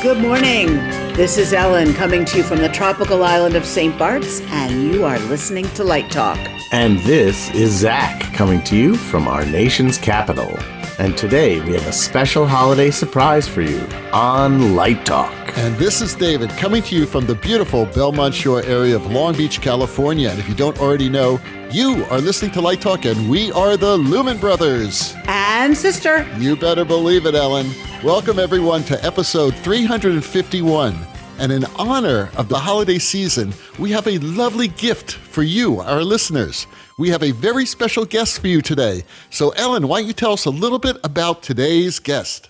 Good morning. This is Ellen coming to you from the tropical island of St. Bart's, and you are listening to Light Talk. And this is Zach coming to you from our nation's capital. And today we have a special holiday surprise for you on Light Talk. And this is David coming to you from the beautiful Belmont Shore area of Long Beach, California. And if you don't already know, you are listening to Light Talk, and we are the Lumen Brothers. And sister. You better believe it, Ellen. Welcome, everyone, to episode 351. And in honor of the holiday season, we have a lovely gift for you, our listeners. We have a very special guest for you today. So, Ellen, why don't you tell us a little bit about today's guest?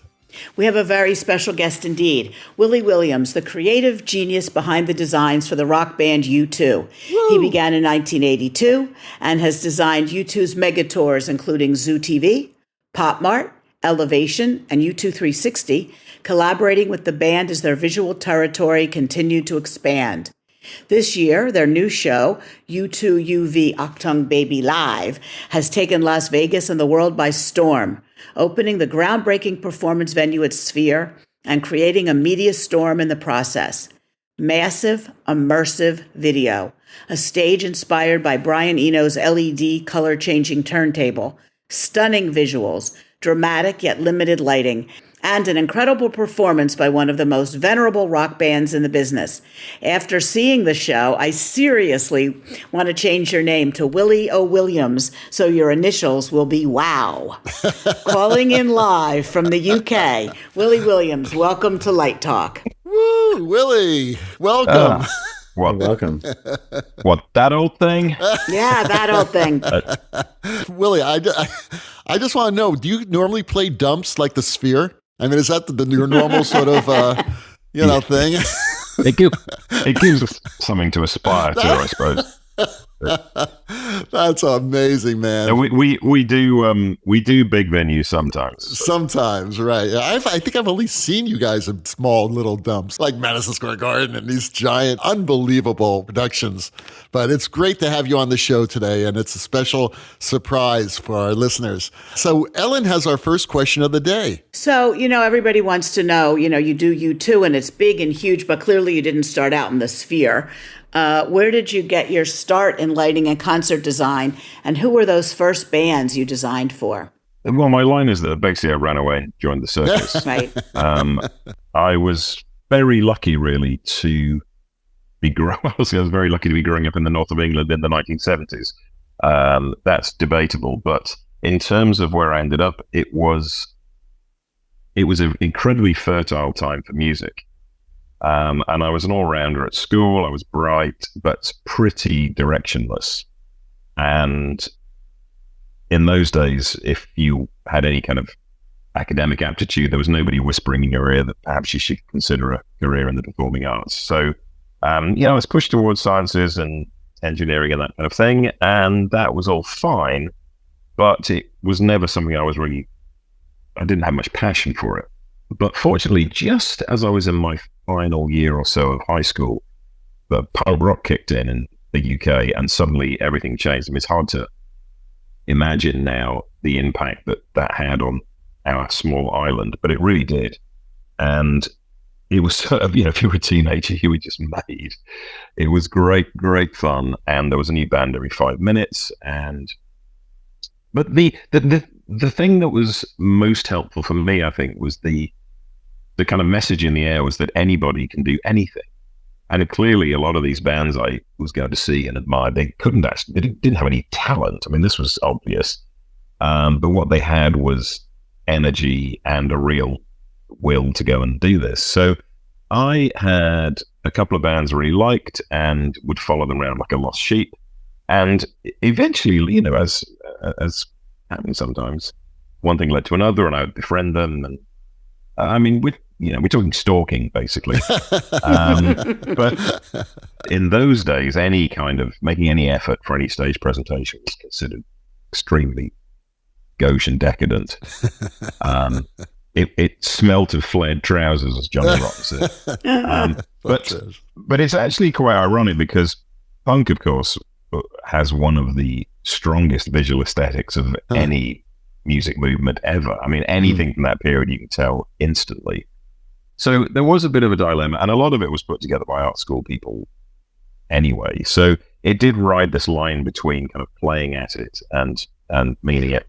We have a very special guest indeed, Willie Williams, the creative genius behind the designs for the rock band U2. Woo! He began in 1982 and has designed U2's mega tours, including Zoo TV, Pop Mart, Elevation, and U2 360, collaborating with the band as their visual territory continued to expand. This year, their new show, U2 UV Achtung Baby Live, has taken Las Vegas and the world by storm, opening the groundbreaking performance venue at Sphere and creating a media storm in the process. Massive, immersive video, a stage inspired by Brian Eno's LED color-changing turntable, stunning visuals, dramatic yet limited lighting, and an incredible performance by one of the most venerable rock bands in the business. After seeing the show, I seriously want to change your name to Willie O. Williams, so your initials will be WOW. Calling in live from the UK, Willie Williams, welcome to Light Talk. Woo, Willie, welcome. Welcome. What, that old thing? Yeah, that old thing. Willie, I just want to know, do you normally play dumps like the Sphere? I mean, is that your normal sort of, thing? It gives us something to aspire to, I suppose. That's amazing, man. We do big venues sometimes. Sometimes, right? I think I've only seen you guys in small little dumps like Madison Square Garden and these giant, unbelievable productions. But it's great to have you on the show today, and it's a special surprise for our listeners. So Ellen has our first question of the day. So, everybody wants to know, you do U2 and it's big and huge, but clearly you didn't start out in the Sphere. Where did you get your start in lighting and concert design, and who were those first bands you designed for? Well, my line is that basically I ran away and joined the circus. Right. I was very lucky, really, to be I was very lucky to be growing up in the north of England in the 1970s. That's debatable, but in terms of where I ended up, it was an incredibly fertile time for music. And I was an all-rounder at school. I was bright, but pretty directionless. And in those days, if you had any kind of academic aptitude, there was nobody whispering in your ear that perhaps you should consider a career in the performing arts. So, I was pushed towards sciences and engineering and that kind of thing. And that was all fine, but it was never something I didn't have much passion for it. But fortunately, just as I was in my final year or so of high school, the punk rock kicked in the UK, and suddenly everything changed. I mean, it's hard to imagine now the impact that had on our small island, but it really did. And it was sort of, if you were a teenager, you were just made. It was great, great fun. And there was a new band every 5 minutes. But the thing that was most helpful for me, I think, was the kind of message in the air was that anybody can do anything. And clearly a lot of these bands I was going to see and admired, they didn't have any talent. I mean, this was obvious. But what they had was energy and a real will to go and do this. So I had a couple of bands I really liked and would follow them around like a lost sheep. And eventually, as happens sometimes, one thing led to another, and I would befriend them. And we're talking stalking, basically. But in those days, any kind of making any effort for any stage presentation was considered extremely gauche and decadent. It smelt of flared trousers, as Johnny Rotten said. But it's actually quite ironic because punk, of course, has one of the strongest visual aesthetics of any music movement ever. I mean, anything from that period you can tell instantly. So there was a bit of a dilemma, and a lot of it was put together by art school people anyway. So it did ride this line between kind of playing at it and meaning it.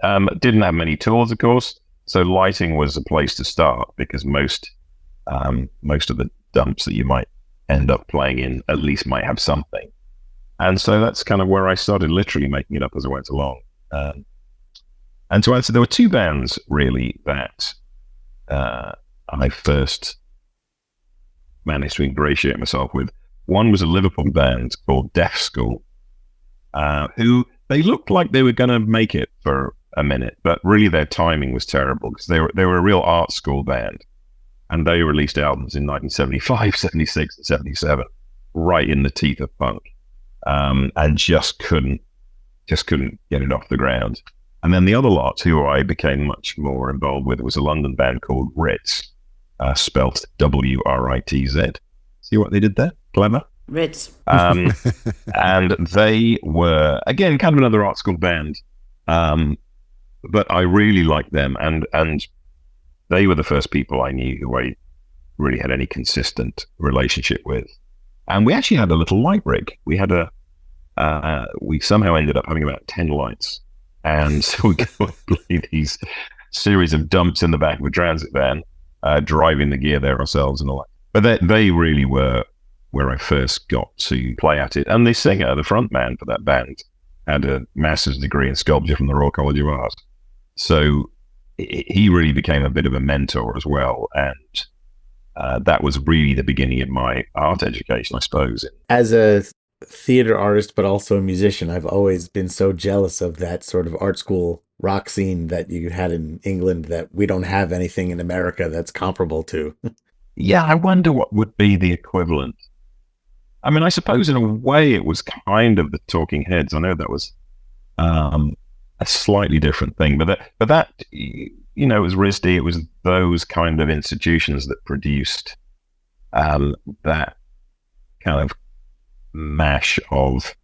It didn't have many tools, of course. So lighting was a place to start, because most of the dumps that you might end up playing in at least might have something. And so that's kind of where I started, literally making it up as I went along. And to answer, there were two bands really that I first managed to ingratiate myself with. One was a Liverpool band called Deaf School, who they looked like they were going to make it for a minute, but really their timing was terrible, because they were a real art school band, and they released albums in 1975, 76, and 77, right in the teeth of punk, and just couldn't get it off the ground. And then the other lot, who I became much more involved with, was a London band called Ritz, spelt Writz. See what they did there? Clever. Ritz. And they were, again, kind of another art school band. But I really liked them, and they were the first people I knew who I really had any consistent relationship with. And we actually had a little light rig. We had we somehow ended up having about 10 lights. And so we go and play these series of dumps in the back of a transit van, driving the gear there ourselves and all that. But they really were where I first got to play at it. And the singer, the front man for that band, had a master's degree in sculpture from the Royal College of Art. So he really became a bit of a mentor as well. And that was really the beginning of my art education, I suppose. As a theater artist, but also a musician, I've always been so jealous of that sort of art school rock scene that you had in England, that we don't have anything in America that's comparable to. Yeah, I wonder what would be the equivalent. I mean, I suppose in a way it was kind of the Talking Heads. I know that was a slightly different thing, but that it was RISD. It was those kind of institutions that produced that kind of mash of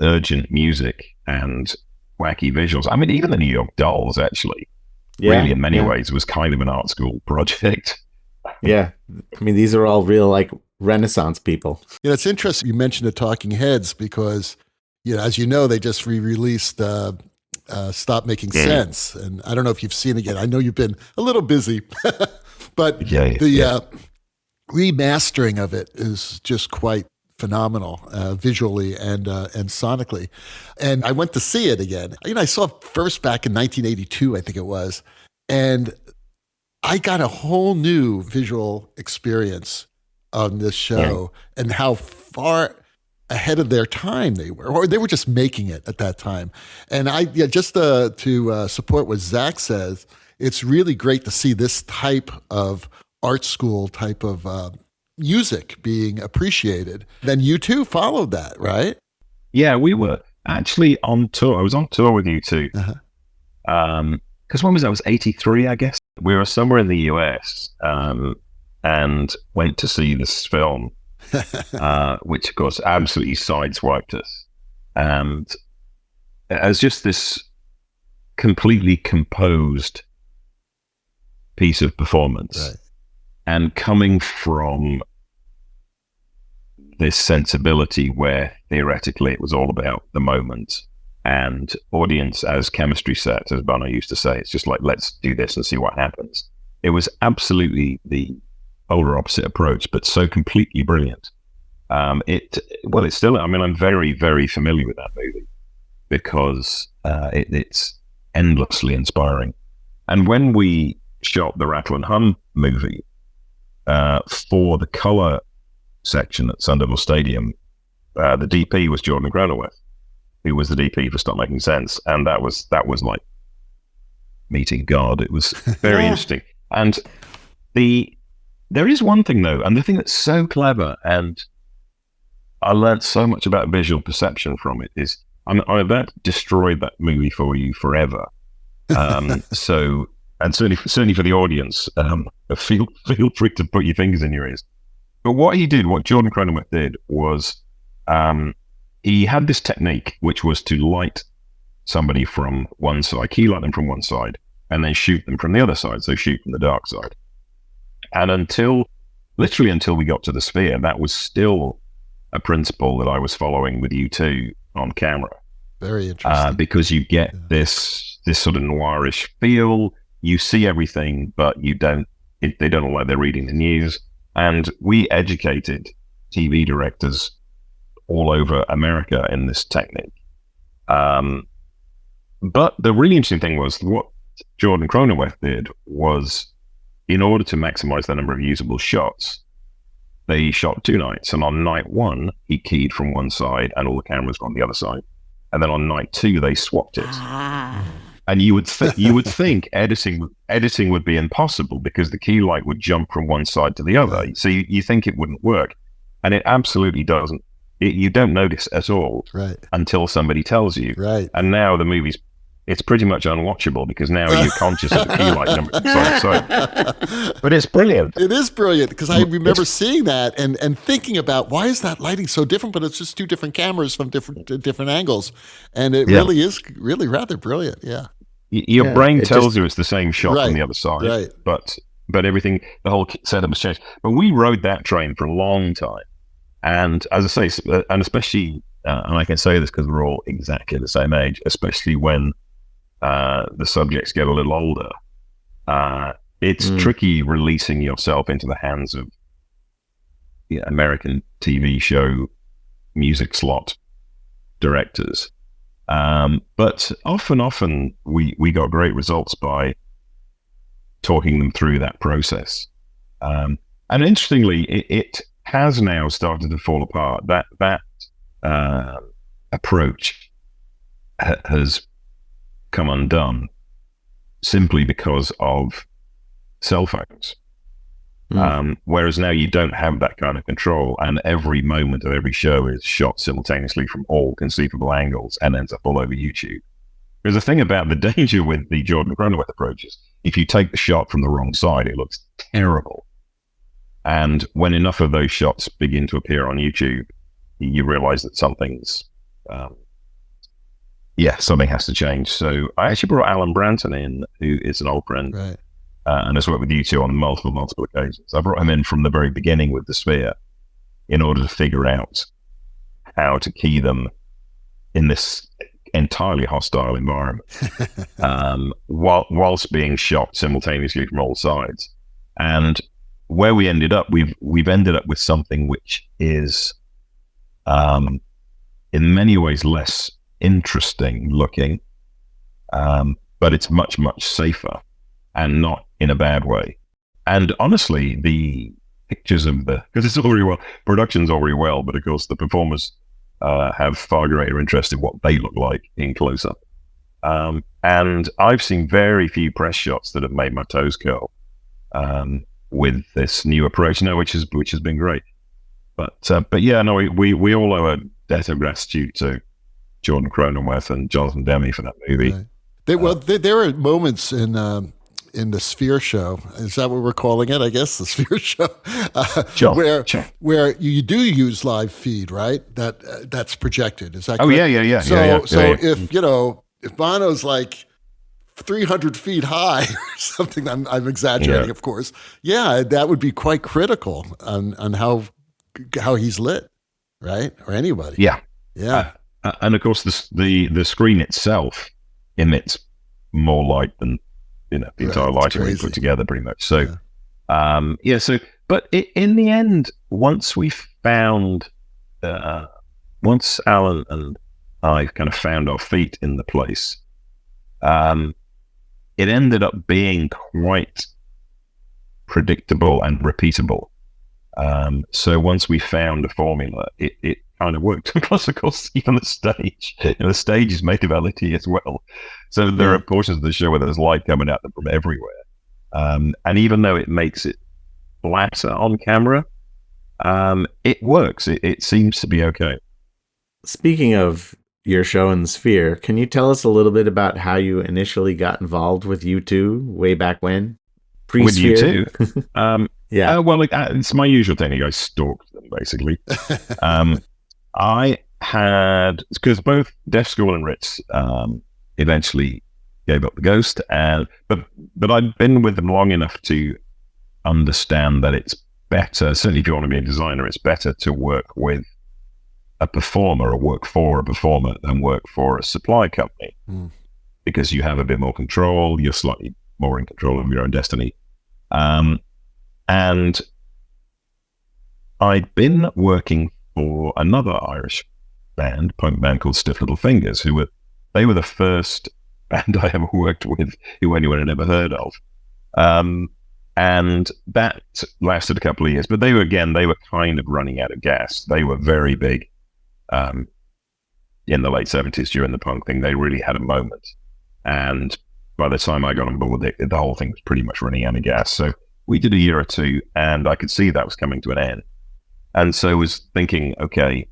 urgent music and wacky visuals. I mean, even the New York Dolls, actually, really in many ways was kind of an art school project. Yeah, I mean, these are all real, like, Renaissance people. It's interesting you mentioned the Talking Heads, because, as you know, they just re-released Stop Making Sense. And I don't know if you've seen it yet. I know you've been a little busy, but the remastering of it is just quite phenomenal, visually and sonically. And I went to see it again. I saw it first back in 1982, I think it was. And I got a whole new visual experience on this show, and how far ahead of their time they were, or they were just making it at that time. And just to support what Zach says, it's really great to see this type of art school type of music being appreciated. Then you too followed that, right? Yeah, we were actually on tour. I was on tour with you too. Because when was that? It was 83, I guess. We were somewhere in the US and went to see this film, which of course absolutely sideswiped us. And as just this completely composed piece of performance, right, and coming from this sensibility where theoretically it was all about the moment and audience as chemistry set, as Bono used to say. It's just like, let's do this and see what happens. It was absolutely the polar opposite approach, but so completely brilliant. It's still, I mean, I'm very, very familiar with that movie because it's endlessly inspiring. And when we shot the Rattle and Hum movie for the color section at Sun Devil Stadium, the DP was Jordan Cronenweth, who was the DP for Stop Making Sense, and that was like meeting God. It was very interesting. And there is one thing though, and the thing that's so clever, and I learned so much about visual perception from it, is I'm about to destroy that movie for you forever. So, and certainly for the audience, feel free to put your fingers in your ears. But what Jordan Cronenweth did was, he had this technique, which was to light somebody from one side, key light them from one side, and then shoot them from the other side, so shoot from the dark side. And literally until we got to the Sphere, that was still a principle that I was following with U2 on camera. Very interesting. Because you get this sort of noirish feel. You see everything, but they don't look like they're reading the news. And we educated TV directors all over America in this technique. But the really interesting thing was what Jordan Cronenweth did was, in order to maximize the number of usable shots, they shot 2 nights. And on night 1, he keyed from one side and all the cameras were on the other side. And then on night 2, they swapped it. And you would think editing would be impossible because the key light would jump from one side to the other. Right. So you think it wouldn't work. And it absolutely doesn't. You don't notice at all until somebody tells you. Right. And now the movie's, it's pretty much unwatchable because now you're conscious of the key light number. But it's brilliant. It is brilliant because I remember seeing that and thinking about why is that lighting so different, but it's just 2 different cameras from different angles. And it really is really rather brilliant. Yeah. Your brain tells you it's the same shot from the other side. Right. But everything, the whole setup has changed. But we rode that train for a long time. And as I say, and especially, and I can say this because we're all exactly the same age, especially when the subjects get a little older, it's tricky releasing yourself into the hands of American TV show music slot directors. But often we got great results by talking them through that process. And interestingly, it has now started to fall apart. That approach has come undone simply because of cell phones. Whereas now you don't have that kind of control, and every moment of every show is shot simultaneously from all conceivable angles and ends up all over YouTube. There's a thing about the danger with the Jordan Cronenweth approach is if you take the shot from the wrong side, it looks terrible. And when enough of those shots begin to appear on YouTube, you realize that something's something has to change. So I actually brought Alan Branton in, who is an old friend, and has worked with U2 on multiple occasions. I brought him in from the very beginning with the Sphere in order to figure out how to key them in this entirely hostile environment, whilst being shot simultaneously from all sides. And where we ended up, we've ended up with something which is, in many ways, less interesting looking, but it's much safer, and not in a bad way. And honestly, the pictures of because it's all very well, production's all very well, but of course the performers have far greater interest in what they look like in close up. And I've seen very few press shots that have made my toes curl with this new approach now, which has been great. But yeah, no, we all owe a debt of gratitude to Jordan Cronenweth and Jonathan Demme for that movie. Right. There are moments in the Sphere show. Is that what we're calling it? I guess the Sphere show, where you do use live feed, right? That's projected. Is that correct? Yeah. So if Bono's like 300 feet high or something, I'm exaggerating, of course. Yeah, that would be quite critical on how he's lit, right? Or anybody. Yeah. And of course, the screen itself emits more light than the entire lighting we put together, pretty much. So, but in the end, once we found, once Alan and I kind of found our feet in the place, it ended up being quite predictable and repeatable. So once we found a formula, it kind of worked. Plus, of course, even the stage. The stage is made of LED as well. So there are portions of the show where there's light coming out from everywhere. And even though it makes it flatter on camera, it works. It seems to be okay. Speaking of your show in the Sphere, can you tell us a little bit about how you initially got involved with U2 way back when? With U2? Yeah. Well, it's my usual technique. I stalked them, basically. I had, because both Deaf School and Ritz eventually gave up the ghost, but I'd been with them long enough to understand that it's better, certainly if you want to be a designer, it's better to work with a performer or work for a performer than work for a supply company, because you have a bit more control, you're slightly more in control of your own destiny. And I'd been working for another Irish band, punk band called Stiff Little Fingers, they were the first band I ever worked with who anyone had ever heard of. And that lasted a couple of years, but they were kind of running out of gas. They were very big in the late 70s during the punk thing. They really had a moment. And by the time I got on board, the whole thing was pretty much running out of gas. So we did a year or two, and I could see that was coming to an end. And so I was thinking, okay,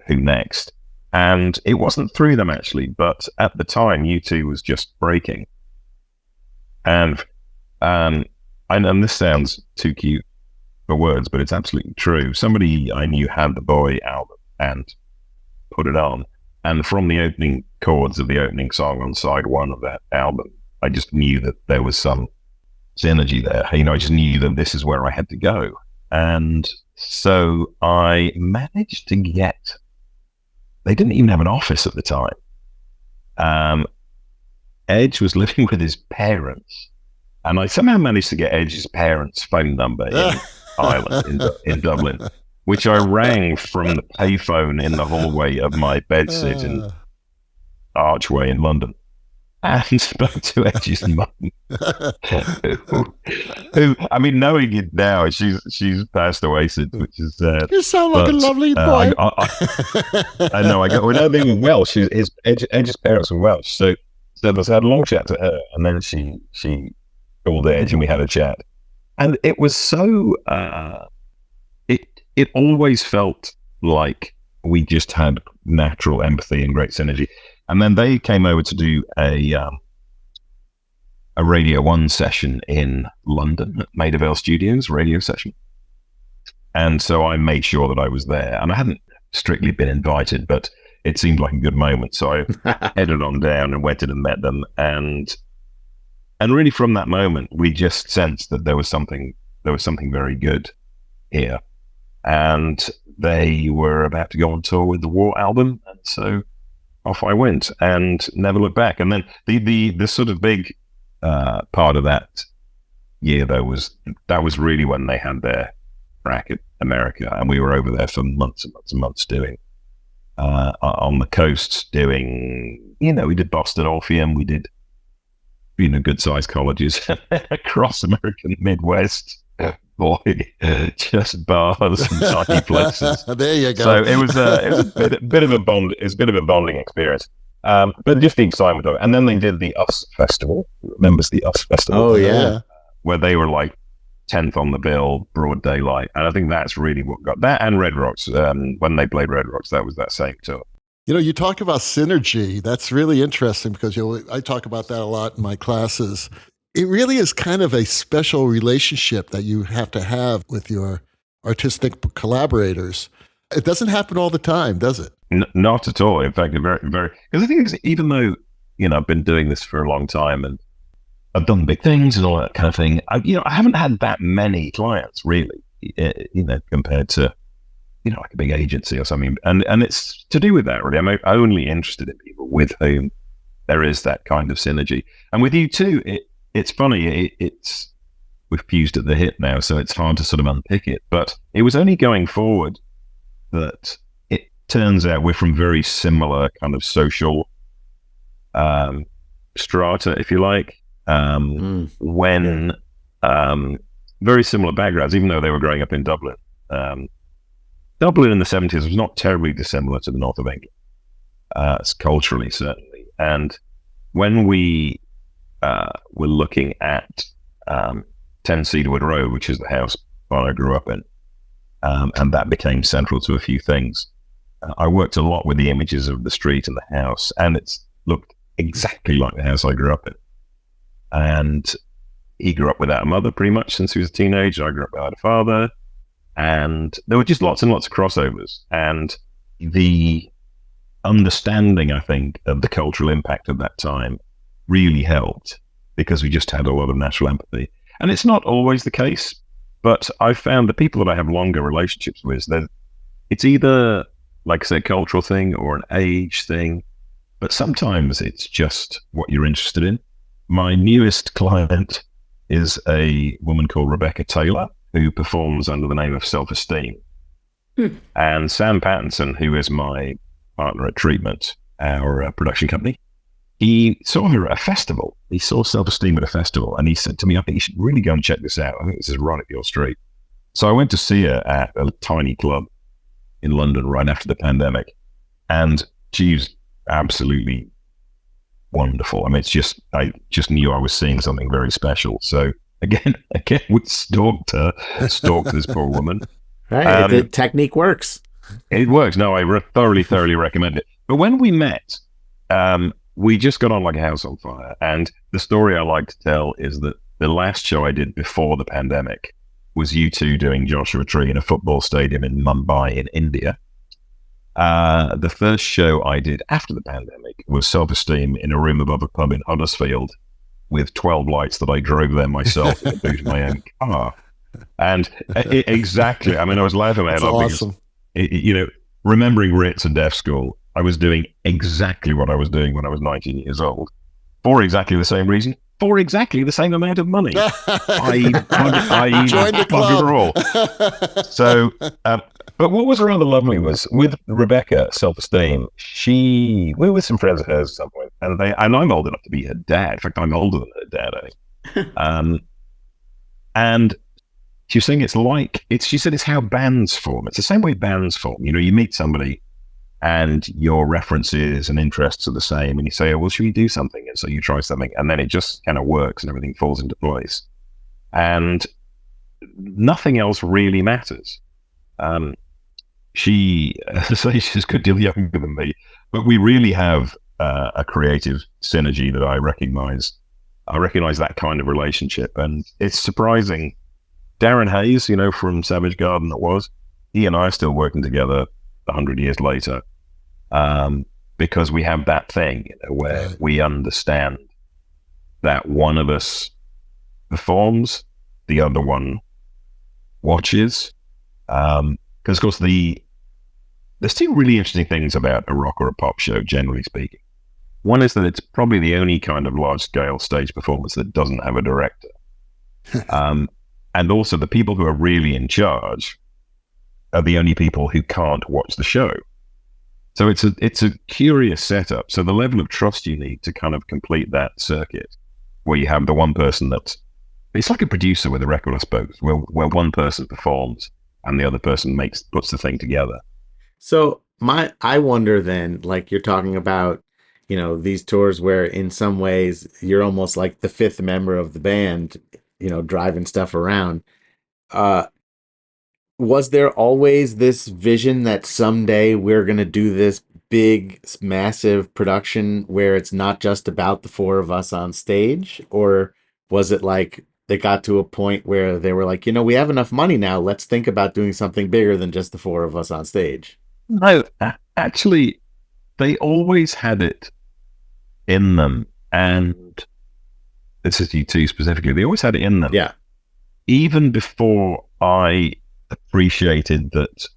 who next? And it wasn't through them, actually, but at the time, U2 was just breaking. And this sounds too cute for words, but it's absolutely true. Somebody I knew had the Bowie album and put it on. And from the opening chords of the opening song on side one of that album, I just knew that there was some synergy there. I just knew that this is where I had to go. And so I managed to get, they didn't even have an office at the time. Edge was living with his parents, and I somehow managed to get Edge's parents' phone number in Ireland, in Dublin, which I rang from the payphone in the hallway of my bedsit in Archway in London, and spoke to Edge's mum, who, I mean, knowing it now, she's passed away since, which is sad. You sound like a lovely boy. I know. Well, they were Welsh. Edge's parents were Welsh, so I had a long chat to her, and then she called Edge, and we had a chat, and it was so. It always felt like we just had natural empathy and great synergy. And then they came over to do a Radio 1 session in London at Maida Vale Studios, radio session. And so I made sure that I was there. And I hadn't strictly been invited, but it seemed like a good moment. So I headed on down and went in and met them. And really from that moment, we just sensed that there was something very good here. And they were about to go on tour with the War album. And so off I went and never looked back. And then the sort of big part of that year, though, was really when they had their crack at America, and we were over there for months and months and months doing on the coasts, doing, we did Boston Orpheum, we did good sized colleges across American Midwest. Boy, just bars and tiny places. There you go. So it was a bit of a bond. It was a bit of a bonding experience. But just the excitement of it. And then they did the US Festival. Remembers the US Festival? Oh yeah, where they were like 10th on the bill, broad daylight. And I think that's really what got that. And Red Rocks. When they played Red Rocks, that was that same tour. You talk about synergy. That's really interesting because I talk about that a lot in my classes. It really is kind of a special relationship that you have to have with your artistic collaborators. It doesn't happen all the time, does it? Not at all. In fact, very, very. Because I think even though I've been doing this for a long time and I've done big things and all that kind of thing, I haven't had that many clients really. Compared to like a big agency or something, and it's to do with that really. I'm only interested in people with whom there is that kind of synergy, and with you too. It's funny, we've fused at the hip now, so it's hard to sort of unpick it. But it was only going forward that it turns out we're from very similar kind of social strata, if you like, when very similar backgrounds, even though they were growing up in Dublin. Dublin in the 70s was not terribly dissimilar to the north of England, culturally, certainly. And when we we're looking at 10 Cedarwood Road, which is the house I grew up in, and that became central to a few things. I worked a lot with the images of the street and the house, and it's looked exactly like the house I grew up in. And he grew up without a mother pretty much since he was a teenager. I grew up without a father, and there were just lots and lots of crossovers. And the understanding, I think, of the cultural impact of that time really helped because we just had a lot of natural empathy. And it's not always the case, but I've found the people that I have longer relationships with, it's either, like I said, a cultural thing or an age thing, but sometimes it's just what you're interested in. My newest client is a woman called Rebecca Taylor, who performs under the name of Self-Esteem. And Sam Pattinson, who is my partner at Treatment, our production company, he saw her at a festival. He saw Self-Esteem at a festival, and he said to me, I think you should really go and check this out. I think this is right up your street. So I went to see her at a tiny club in London right after the pandemic, and she's absolutely wonderful. I mean, I just knew I was seeing something very special. So again, we stalked this poor woman. Right, the technique works. It works. No, I thoroughly recommend it. But when we met, we just got on like a house on fire. And the story I like to tell is that the last show I did before the pandemic was you two doing Joshua Tree in a football stadium in Mumbai in India. The first show I did after the pandemic was Self-Esteem in a room above a pub in Huddersfield with 12 lights that I drove there myself in the boot of my own car. And exactly, I mean, I was laughing my head off awesome. Because, remembering Ritz and Deaf School, I was doing exactly what I was doing when I was 19 years old, for exactly the same reason, for exactly the same amount of money. I joined the club. So, but what was rather lovely was with Rebecca, Self-Esteem, we were with some friends of hers at some point, and I'm old enough to be her dad. In fact, I'm older than her dad, I think. And she was saying she said it's how bands form. It's the same way bands form. You meet somebody and your references and interests are the same, and you say, oh, well, should we do something? And so you try something, and then it just kind of works and everything falls into place. And nothing else really matters. She's a good deal younger than me, but we really have a creative synergy that I recognize. I recognize that kind of relationship, and it's surprising. Darren Hayes, from Savage Garden, he and I are still working together 100 years later, because we have that thing where we understand that one of us performs, the other one watches. Because, of course, there's two really interesting things about a rock or a pop show, generally speaking. One is that it's probably the only kind of large-scale stage performance that doesn't have a director. And also the people who are really in charge are the only people who can't watch the show. So it's a curious setup. So the level of trust you need to kind of complete that circuit, where you have the one person it's like a producer with a record, I suppose, where one person performs and the other person puts the thing together. So I wonder then, like you're talking about, these tours where in some ways you're almost like the fifth member of the band, driving stuff around. Was there always this vision that someday we're going to do this big, massive production where it's not just about the four of us on stage? Or was it like they got to a point where they were like, we have enough money now, let's think about doing something bigger than just the four of us on stage? No, actually, they always had it in them. And this is you two specifically, they always had it in them. Yeah. Even before I appreciated that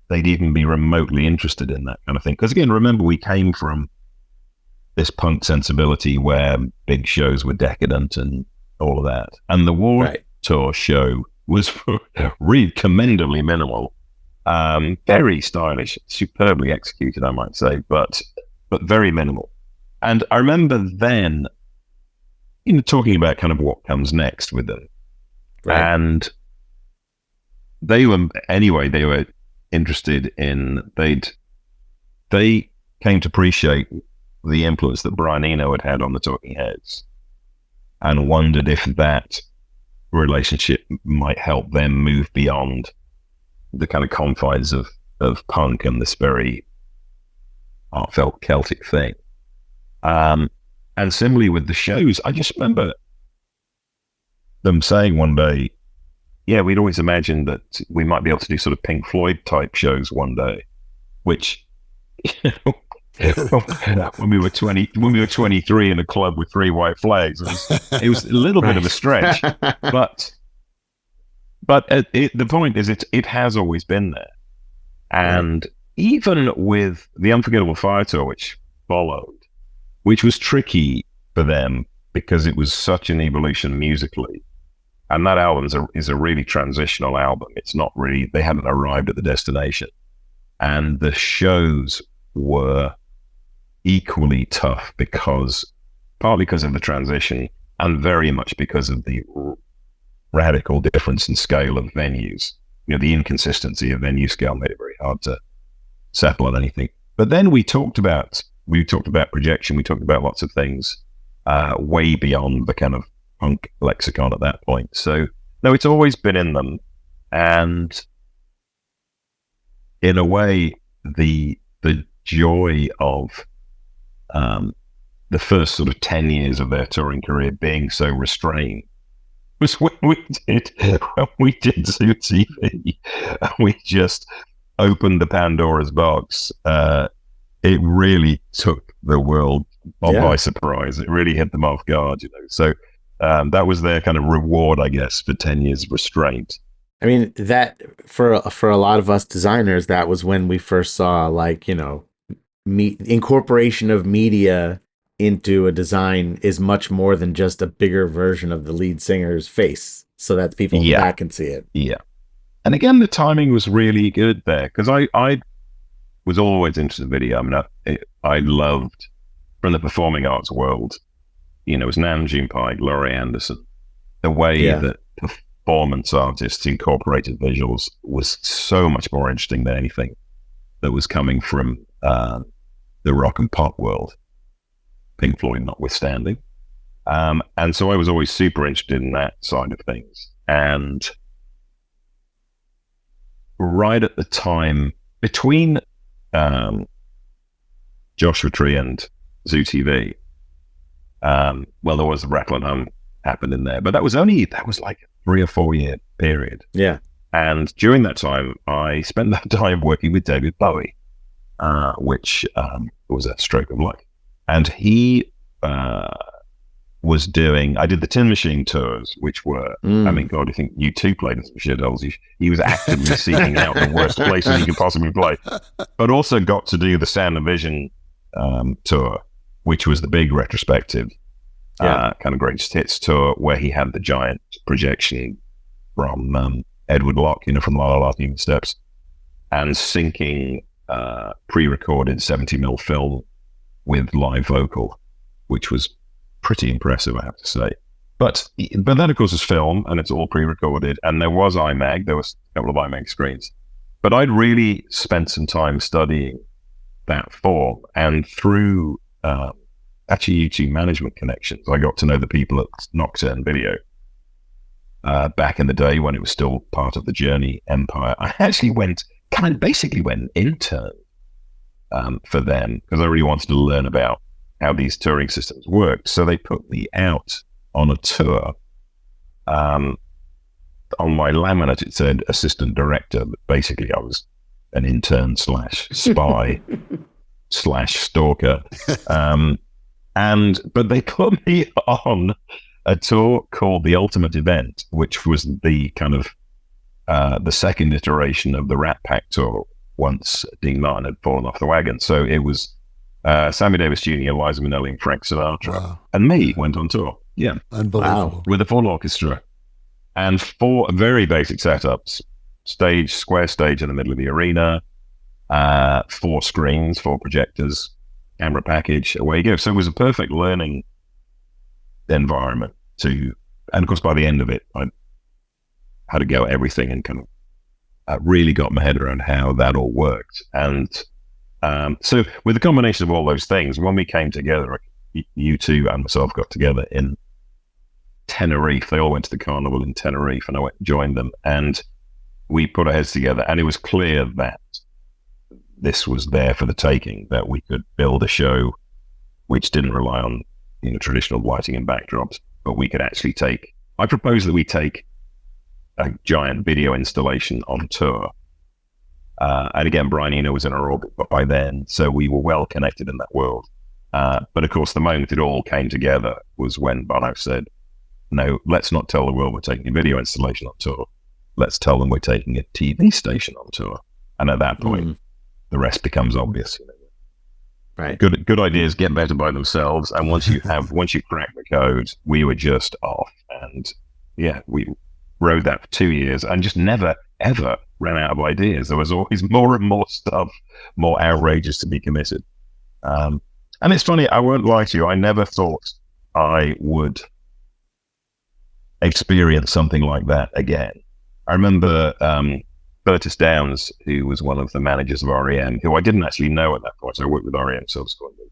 they'd even be remotely interested in that kind of thing. Because again, remember, we came from this punk sensibility where big shows were decadent and all of that. And the War Tour show was really commendably minimal, very stylish, superbly executed, I might say, but very minimal. And I remember then, talking about kind of what comes next with them. Right. And they were interested in, they came to appreciate the influence that Brian Eno had on the Talking Heads, and wondered if that relationship might help them move beyond the kind of confines of punk and this very heartfelt Celtic thing. And similarly with the shows, I just remember them saying one day, yeah, we'd always imagined that we might be able to do sort of Pink Floyd type shows one day, which when we were 23 in a club with 3 white flags. It was a little bit of a stretch, but the point is, it has always been there. And even with the Unforgettable Fire Tour, which followed, which was tricky for them because it was such an evolution musically. And that album is a really transitional album. It's not really, they hadn't arrived at the destination. And the shows were equally tough partly because of the transition and very much because of the radical difference in scale of venues. The inconsistency of venue scale made it very hard to settle on anything. But then we talked about projection, we talked about lots of things way beyond the kind of punk lexicon at that point. So no, it's always been in them. And in a way, the joy of the first sort of 10 years of their touring career being so restrained was when we did Zoo TV. We just opened the Pandora's box. It really took the world by surprise. It really hit them off guard, So that was their kind of reward, I guess, for 10 years of restraint. I mean, that for a lot of us designers, that was when we first saw, incorporation of media into a design is much more than just a bigger version of the lead singer's face, so that people in the back can see it. Yeah. And again, the timing was really good there, because I was always interested in video. I mean, I loved, from the performing arts world, it was Nam June Paik, Laurie Anderson, the way that performance artists incorporated visuals was so much more interesting than anything that was coming from the rock and pop world, Pink Floyd notwithstanding. And so I was always super interested in that side of things. And right at the time, between Joshua Tree and Zoo TV, there was the Rattle and Hum happened in there, but that was like a 3 or 4 year period. Yeah. And during that time, I spent that time working with David Bowie, which was a stroke of luck. And he was doing, I did the Tin Machine tours, which were, I mean, God, I think U2 played in some shitholes. He was actively seeking out the worst places he could possibly play, but also got to do the Sound and Vision tour, which was the big retrospective kind of greatest hits tour, where he had the giant projection from Edward Locke, from La La La Human Steps, and syncing pre-recorded 70mm film with live vocal, which was pretty impressive, I have to say. But that, of course, is film, and it's all pre-recorded, and there was iMag, there was a couple of iMag screens. But I'd really spent some time studying that form, and through actually YouTube management connections, I got to know the people at Nocturne Video back in the day when it was still part of the Journey empire. I actually basically went intern for them, because I really wanted to learn about how these touring systems worked. So they put me out on a tour. On my laminate, it said assistant director, but basically I was an intern / spy / stalker. But they put me on a tour called The Ultimate Event, which was the kind of the second iteration of the Rat Pack tour once Dean Martin had fallen off the wagon. So it was Sammie Davis Jr., Lisa Minelli, and Frank Sinatra, and me went on tour. Yeah. Unbelievable. With a full orchestra and 4 very basic setups: square stage in the middle of the arena, 4 screens, 4 projectors, camera package, away you go. So it was a perfect learning environment and of course by the end of it, I had to go at everything and kind of really got my head around how that all worked. And so with the combination of all those things, when we came together, you two and myself got together in Tenerife. They all went to the carnival in Tenerife, and I went and joined them, and we put our heads together, and it was clear that this was there for the taking, that we could build a show which didn't rely on traditional lighting and backdrops, but we could actually I proposed that we take a giant video installation on tour, And again, Brian Eno was in our orbit by then, so we were well connected in that world. But of course, the moment it all came together was when Bono said, no, let's not tell the world we're taking a video installation on tour. Let's tell them we're taking a TV station on tour. And at that point, the rest becomes obvious. Right. Good ideas get better by themselves. And once you crack the code, we were just off. And yeah, we rode that for 2 years and just never, ever ran out of ideas. There was always more and more stuff, more outrageous to be committed. And it's funny, I won't lie to you, I never thought I would experience something like that again. I remember Curtis Downs, who was one of the managers of REM, who I didn't actually know at that point. I worked with REM subsequently.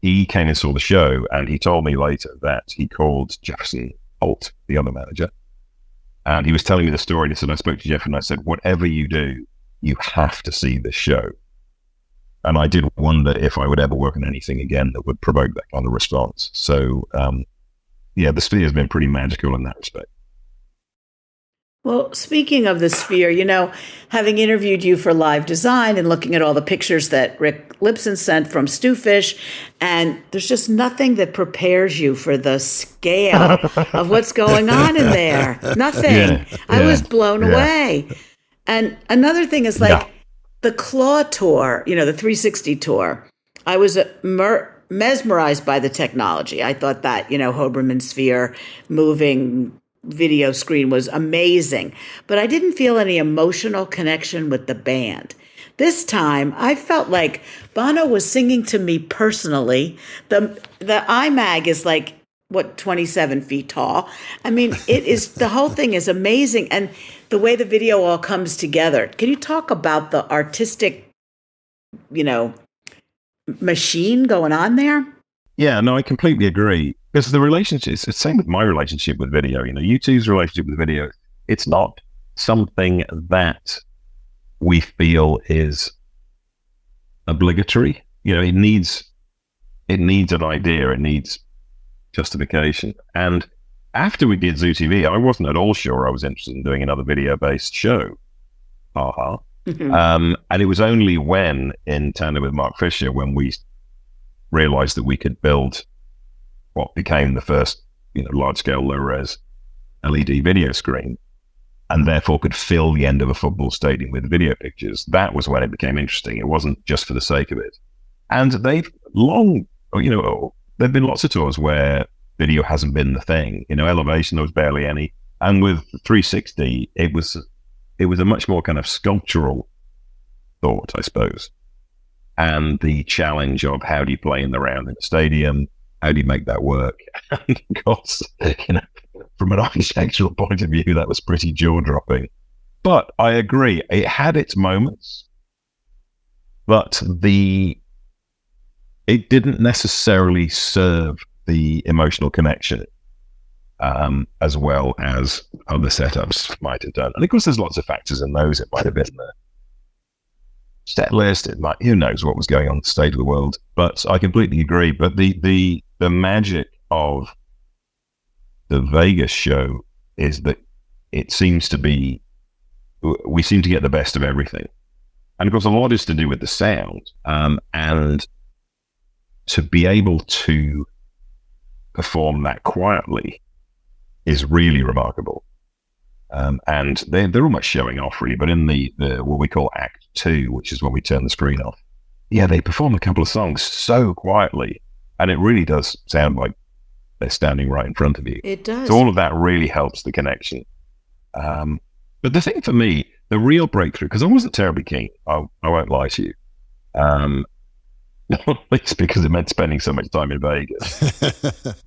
He came and saw the show, and he told me later that he called Jefferson Holt, the other manager, and he was telling me the story. And he said, I spoke to Jeff and I said, whatever you do, you have to see this show. And I did wonder if I would ever work on anything again that would provoke that kind of response. So, yeah, the Sphere has been pretty magical in that respect. Well, speaking of the Sphere, having interviewed you for Live Design and looking at all the pictures that Rick Lipson sent from Stewfish, and there's just nothing that prepares you for the scale of what's going on in there. Nothing. I was blown away. And another thing is the Claw tour, the 360 tour. I was mesmerized by the technology. I thought that, Hoberman Sphere moving video screen was amazing, but I didn't feel any emotional connection with the band. This time, I felt like Bono was singing to me personally. The iMag is 27 feet tall. I mean, the whole thing is amazing, and the way the video all comes together. Can you talk about the artistic, machine going on there? Yeah, no, I completely agree. Because the relationship, it's the same with my relationship with video. U2's relationship with video, it's not something that we feel is obligatory. It needs an idea, it needs justification. And after we did Zoo TV, I wasn't at all sure I was interested in doing another video-based show. And it was only when, in tandem with Mark Fisher, when we realized that we could build what became the first, large-scale low-res LED video screen, and therefore could fill the end of a football stadium with video pictures. That was when it became interesting. It wasn't just for the sake of it. And they've there've been lots of tours where video hasn't been the thing. Elevation, there was barely any. And with 360, it was a much more kind of sculptural thought, I suppose. And the challenge of how do you play in the round in a stadium? How do you make that work? And of course, from an architectural point of view, that was pretty jaw-dropping. But I agree, it had its moments, but it didn't necessarily serve the emotional connection as well as other setups might have done. And of course, there's lots of factors in those. It might have been the set list. Who knows what was going on in the state of the world? But I completely agree. But the magic of the Vegas show is that it seems to be, we seem to get the best of everything. And of course, a lot is to do with the sound. And to be able to perform that quietly is really remarkable. And they're almost showing off, really. But in the what we call Act 2, which is when we turn the screen off, they perform a couple of songs so quietly, and it really does sound like they're standing right in front of you. It does. So all of that really helps the connection. But the thing for me, the real breakthrough, because I wasn't terribly keen, I won't lie to you, it's because it meant spending so much time in Vegas.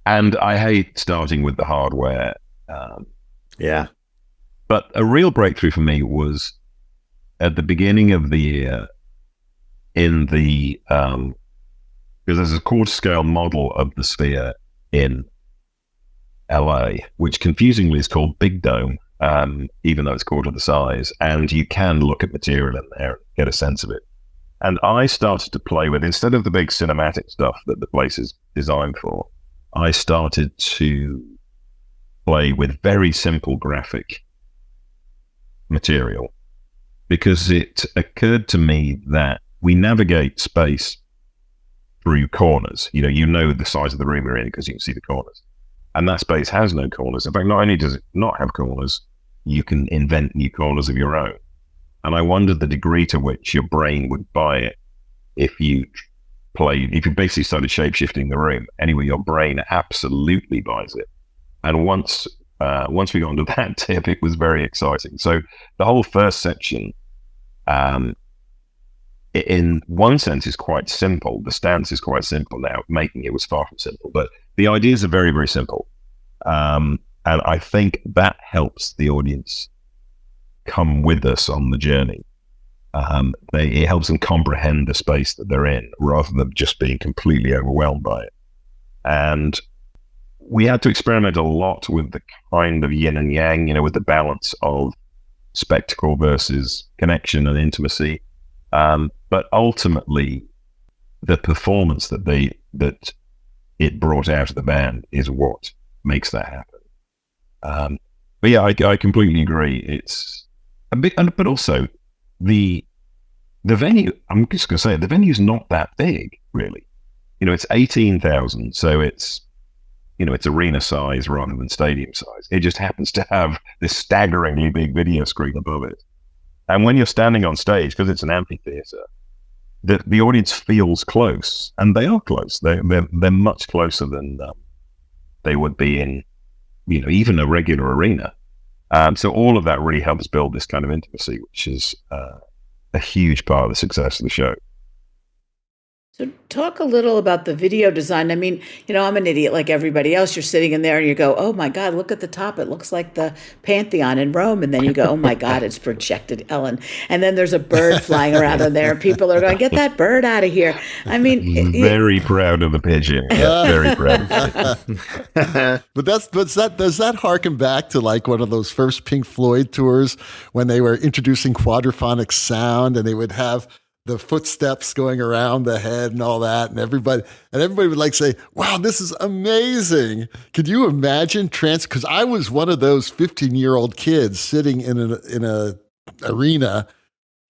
And I hate starting with the hardware. But a real breakthrough for me was at the beginning of the year in the, because there's a quarter scale model of the Sphere in LA, which confusingly is called Big Dome, even though it's quarter the size. And you can look at material in there and get a sense of it. And I started to play with, instead of the big cinematic stuff that the place is designed for, I started to play with very simple graphic material, because it occurred to me that we navigate space through corners. You know the size of the room you're in because you can see the corners. And that space has no corners. In fact, not only does it not have corners, you can invent new corners of your own. And I wondered the degree to which your brain would buy it if you basically started shape-shifting the room. Anyway, your brain absolutely buys it. And once we got onto that tip, it was very exciting. So the whole first section, in one sense, is quite simple. The stance is quite simple now. Making it was far from simple, but the ideas are very, very simple. And I think that helps the audience come with us on the journey. It helps them comprehend the space that they're in rather than just being completely overwhelmed by it. And we had to experiment a lot with the kind of yin and yang, with the balance of spectacle versus connection and intimacy. But ultimately, the performance that it brought out of the band is what makes that happen. But yeah, I completely agree. It's a bit, but also the venue. I'm just going to say the venue's not that big, really. It's 18,000, so it's arena size rather than stadium size. It just happens to have this staggeringly big video screen above it. And when you're standing on stage, because it's an amphitheater, the audience feels close, and they are close. They're much closer than they would be in, even a regular arena. So all of that really helps build this kind of intimacy, which is a huge part of the success of the show. So talk a little about the video design. I mean, I'm an idiot like everybody else. You're sitting in there and you go, oh my God, look at the top. It looks like the Pantheon in Rome. And then you go, oh my God, it's projected Ellen. And then there's a bird flying around in there and people are going, get that bird out of here. I mean, very proud of the pigeon. Yeah, very proud of the pigeon. But does that harken back to like one of those first Pink Floyd tours when they were introducing quadraphonic sound and they would have the footsteps going around the head and all that, and everybody would like say, wow, this is amazing. Could you imagine because I was one of those 15-year-old kids sitting in a arena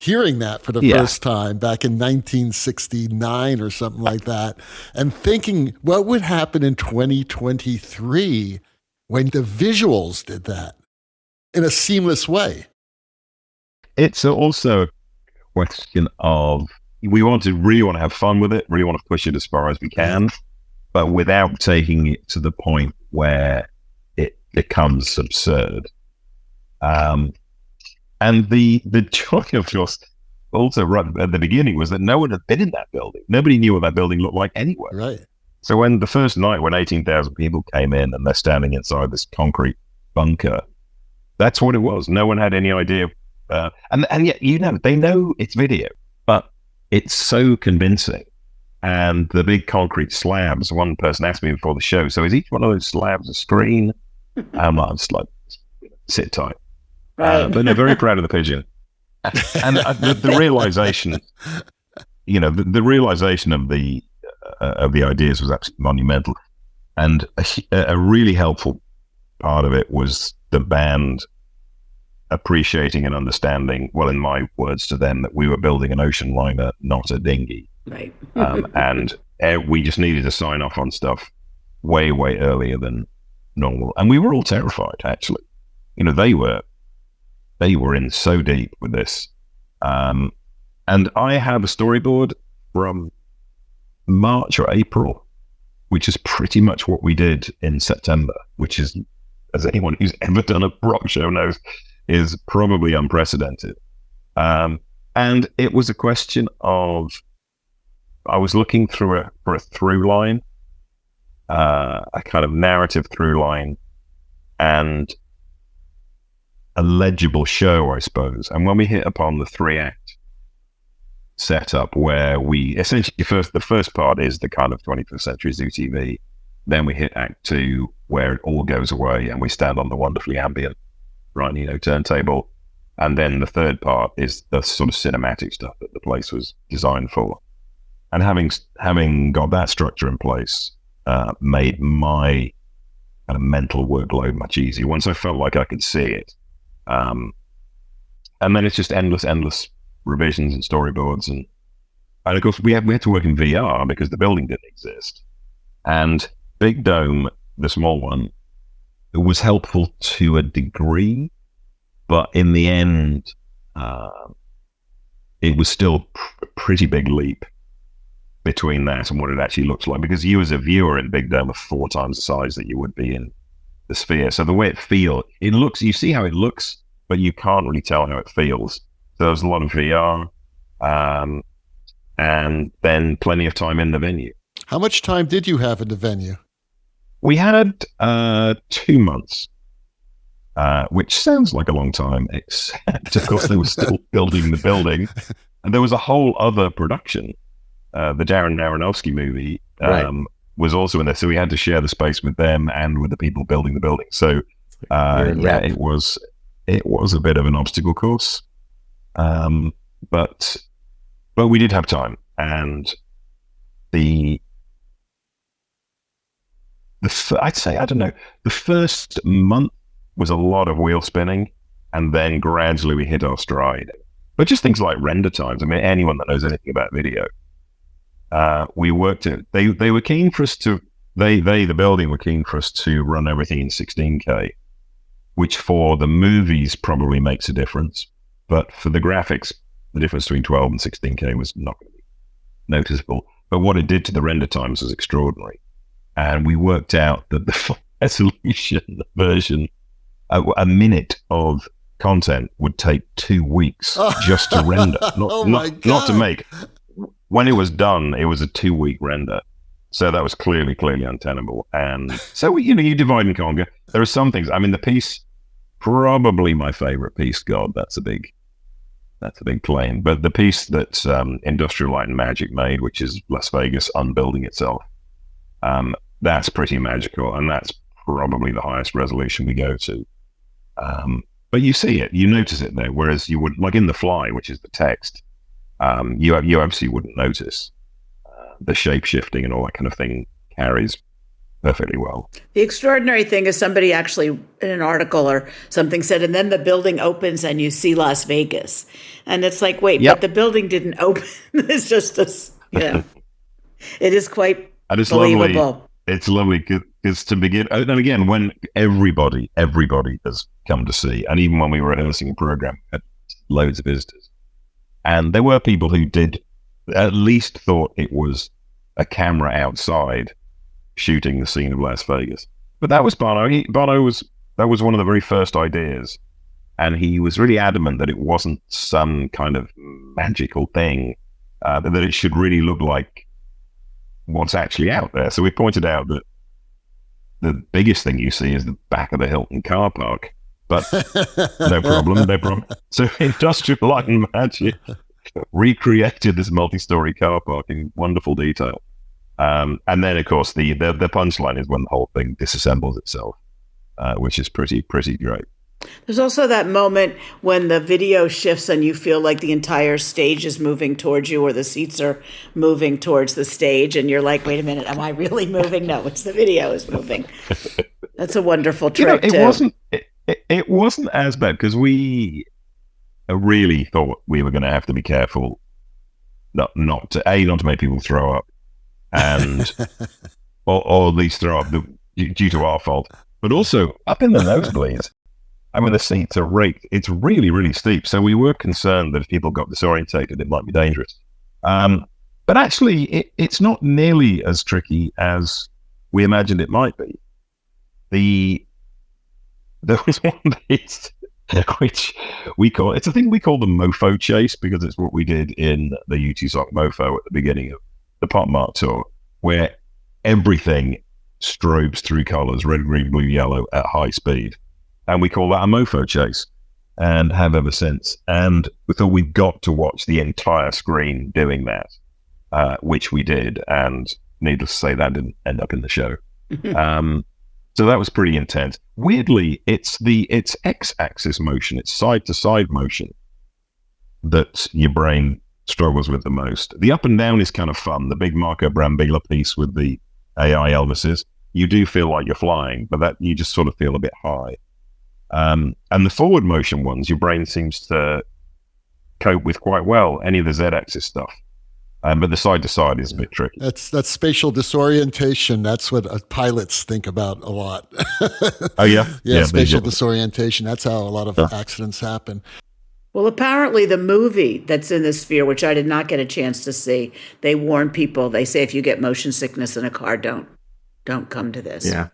hearing that for the first time back in 1969 or something like that, and thinking what would happen in 2023 when the visuals did that in a seamless way. It's also question of we really want to have fun with it, really want to push it as far as we can, but without taking it to the point where it becomes absurd. And the joy of course also right at the beginning was that no one had been in that building. Nobody knew what that building looked like anyway. Right. So when the first night when 18,000 people came in and they're standing inside this concrete bunker, that's what it was. No one had any idea. And yet, they know it's video, but it's so convincing. And the big concrete slabs, one person asked me before the show, so is each one of those slabs a screen? I'm just like, sit tight. Right. But no, very proud of the pigeon. And the realization, the realization of the ideas was absolutely monumental. And a really helpful part of it was the band appreciating and understanding, well, in my words to them, that we were building an ocean liner, not a dinghy. Right. And we just needed to sign off on stuff way, way earlier than normal. And we were all terrified, actually. They were in so deep with this. And I have a storyboard from March or April, which is pretty much what we did in September, which is, as anyone who's ever done a rock show knows, is probably unprecedented. And it was a question of, I was looking for a through line, a kind of narrative through line, and a legible show, I suppose. And when we hit upon the 3-act setup, where we essentially the first part is the kind of 21st century Zoo TV, then we hit Act 2, where it all goes away and we stand on the wonderfully ambient turntable, and then the third part is the sort of cinematic stuff that the place was designed for. And having got that structure in place made my kind of mental workload much easier. Once I felt like I could see it, and then it's just endless revisions and storyboards, and of course we had to work in VR because the building didn't exist. And Big Dome, the small one, it was helpful to a degree, but in the end, it was still a pretty big leap between that and what it actually looks like, because you as a viewer in Big Dome are 4 times the size that you would be in the Sphere. So the way it looks, you see how it looks, but you can't really tell how it feels. So there's a lot of VR, and then plenty of time in the venue. How much time did you have in the venue? We had 2 months, which sounds like a long time, except, of course, they were still building the building. And there was a whole other production. The Darren Aronofsky movie was also in there. So we had to share the space with them and with the people building the building. So, it was a bit of an obstacle course. But we did have time. And I'd say, I don't know, the first month was a lot of wheel spinning, and then gradually we hit our stride. But just things like render times. I mean, anyone that knows anything about video, we worked it. They were keen for us to, the building were keen for us to run everything in 16K, which for the movies probably makes a difference. But for the graphics, the difference between 12 and 16K was not going to be noticeable. But what it did to the render times was extraordinary. And we worked out that the resolution version, a minute of content would take 2 weeks just to render, not to make. When it was done, it was a 2-week render. So that was clearly untenable. And so, you divide and conquer. There are some things, I mean, the piece, probably my favorite piece, God, that's a big claim. But the piece that Industrial Light and Magic made, which is Las Vegas unbuilding itself, that's pretty magical, and that's probably the highest resolution we go to. But you see it, you notice it there, whereas you would, like in The Fly, which is the text, you absolutely wouldn't notice. The shape shifting and all that kind of thing carries perfectly well. The extraordinary thing is somebody actually in an article or something said, and then the building opens and you see Las Vegas. And it's like, wait, but the building didn't open. It's just this, it is quite believable. Lovely. It's lovely because to begin, and again, when everybody has come to see, and even when we were rehearsing a program, we had loads of visitors. And there were people who did at least thought it was a camera outside shooting the scene of Las Vegas. But that was Bono. That was one of the very first ideas. And he was really adamant that it wasn't some kind of magical thing, that it should really look like what's actually out there. So we pointed out that the biggest thing you see is the back of the Hilton car park. But no problem. So Industrial Light and Magic recreated this multi-story car park in wonderful detail. And then, of course, the punchline is when the whole thing disassembles itself, which is pretty great. There's also that moment when the video shifts and you feel like the entire stage is moving towards you, or the seats are moving towards the stage, and you're like, wait a minute, am I really moving? No, it's the video is moving. That's a wonderful trick, too. It wasn't as bad, because we really thought we were going to have to be careful not to make people throw up, and or at least throw up due to our fault, but also up in the nosebleeds. I mean, the seats are raked. It's really, really steep. So we were concerned that if people got disorientated, it might be dangerous. But actually, it's not nearly as tricky as we imagined it might be. There was one piece which it's a thing we call the mofo chase, because it's what we did in the U2 song Mofo at the beginning of the Pop Mart tour, where everything strobes through colors, red, green, blue, yellow at high speed. And we call that a mofo chase, and have ever since. And we thought we'd got to watch the entire screen doing that, which we did. And needless to say, that didn't end up in the show. So that was pretty intense. Weirdly, it's x-axis motion, it's side-to-side motion that your brain struggles with the most. The up and down is kind of fun. The big Marco Brambilla piece with the AI Elvises, you do feel like you're flying, but that you just sort of feel a bit high. And the forward motion ones, your brain seems to cope with quite well, any of the Z-axis stuff. But the side to side is a bit tricky. That's spatial disorientation. That's what pilots think about a lot. Oh, yeah? Yeah, spatial disorientation. That's how a lot of accidents happen. Well, apparently the movie that's in the sphere, which I did not get a chance to see, they warn people. They say if you get motion sickness in a car, don't come to this. Yeah.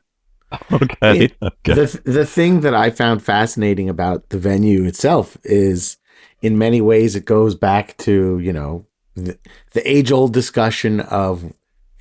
Okay. The thing that I found fascinating about the venue itself is, in many ways, it goes back to, the age-old discussion of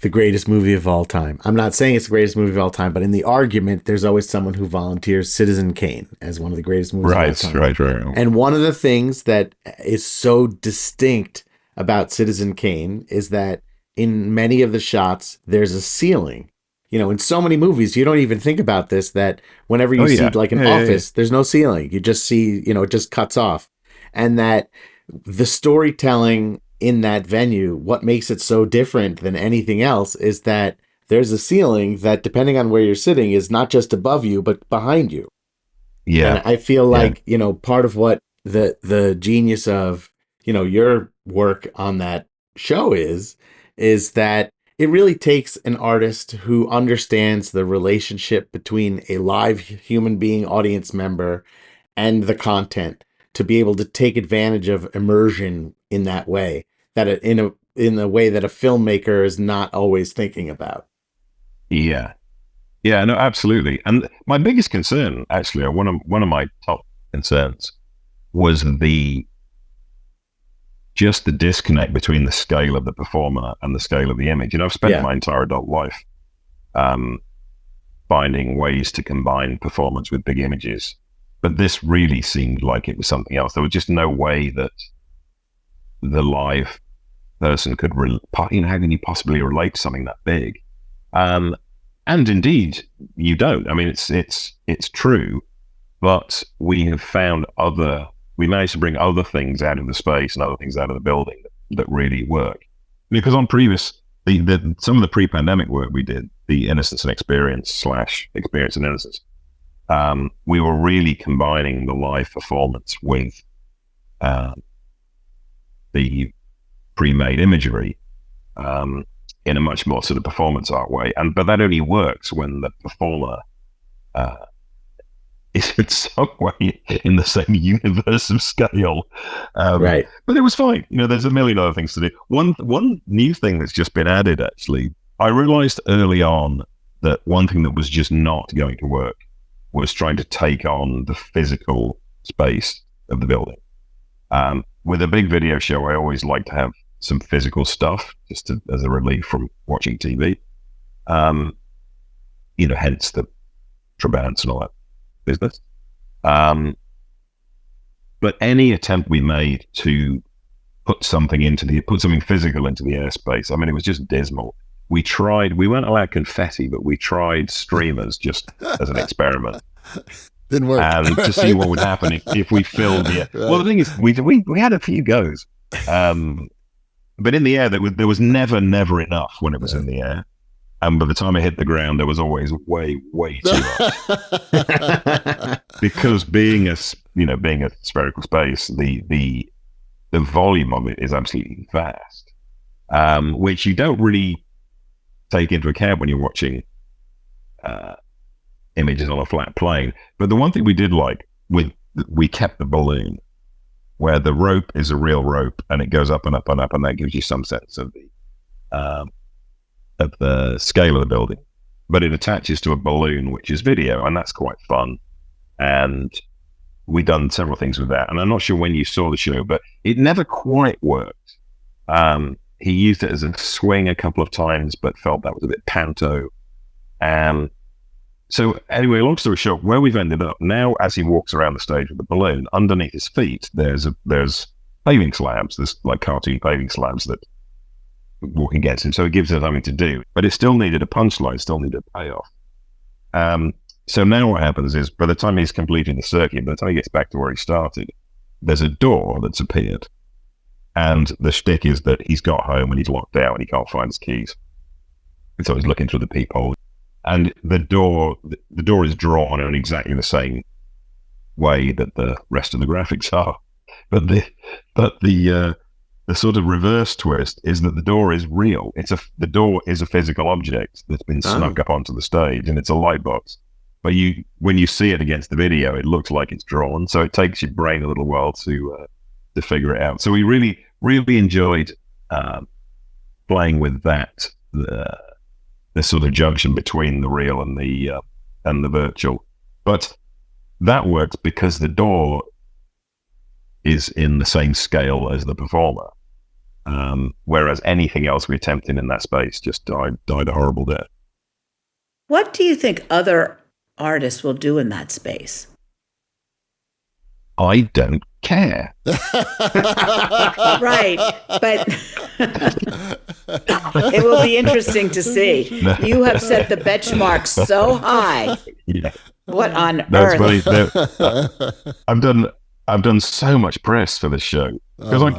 the greatest movie of all time. I'm not saying it's the greatest movie of all time, but in the argument, there's always someone who volunteers Citizen Kane as one of the greatest movies of all time. Right. And one of the things that is so distinct about Citizen Kane is that in many of the shots, there's a ceiling. In so many movies, you don't even think about this, that whenever you see like an office, there's no ceiling. You just see, it just cuts off. And that the storytelling in that venue, what makes it so different than anything else is that there's a ceiling that, depending on where you're sitting, is not just above you, but behind you. Yeah. And I feel like, part of what the genius of, your work on that show is that it really takes an artist who understands the relationship between a live human being audience member and the content to be able to take advantage of immersion in that way, that in a way that a filmmaker is not always thinking about. Yeah, no, absolutely. And my biggest concern, actually, or one of my top concerns, was just the disconnect between the scale of the performer and the scale of the image. I've spent my entire adult life finding ways to combine performance with big images, but this really seemed like it was something else. There was just no way that the live person could, how can you possibly relate to something that big? And indeed, you don't. I mean, it's true, but we have found we managed to bring other things out of the space and other things out of the building that really work. Because on previous, some of the pre-pandemic work we did, the Innocence and Experience / Experience and Innocence, we were really combining the live performance with the pre-made imagery in a much more sort of performance art way. But that only works when the performer is in some way in the same universe of scale. Right. But it was fine. There's a million other things to do. One new thing that's just been added, actually, I realized early on that one thing that was just not going to work was trying to take on the physical space of the building. With a big video show, I always like to have some physical stuff just as a relief from watching TV. Hence the Trabants and all that business. But any attempt we made to put something physical into the airspace, I mean, it was just dismal. We weren't allowed confetti, but we tried streamers just as an experiment. Didn't work. And to see what would happen if we filled the air. Right. Well, the thing is, we had a few goes. But in the air, there was never enough when it was in the air. And by the time it hit the ground, there was always way, way too much. Because being a spherical space, the volume of it is absolutely vast, which you don't really take into account when you're watching images on a flat plane. But the one thing we did like, we kept the balloon, where the rope is a real rope and it goes up and up and up, and that gives you some sense of the scale of the building. But it attaches to a balloon, which is video, and that's quite fun. And we've done several things with that. And I'm not sure when you saw the show, but it never quite worked. He used it as a swing a couple of times, but felt that was a bit panto. So anyway, long story short, where we've ended up now, as he walks around the stage with the balloon, underneath his feet, there's paving slabs, there's like cartoon paving slabs that walking gets him. So it gives him something to do, but it still needed a punchline, still needed a payoff. So now what happens is, by the time he's completed the circuit, by the time he gets back to where he started, there's a door that's appeared. And the shtick is that he's got home and he's locked out and he can't find his keys. And so he's looking through the peephole. And the door is drawn in exactly the same way that the rest of the graphics are. But the sort of reverse twist is that the door is real. The door is a physical object that's been snuck up onto the stage, and it's a light box. But when you see it against the video, it looks like it's drawn. So it takes your brain a little while to figure it out. So we really, really enjoyed playing with that, the sort of junction between the real and the virtual. But that works because the door is in the same scale as the performer. Whereas anything else we attempted in that space just died a horrible death. What do you think other artists will do in that space? I don't care. Right, but it will be interesting to see. You have set the benchmark so high. Yeah. What on That's earth? funny. I've done so much press for this show because I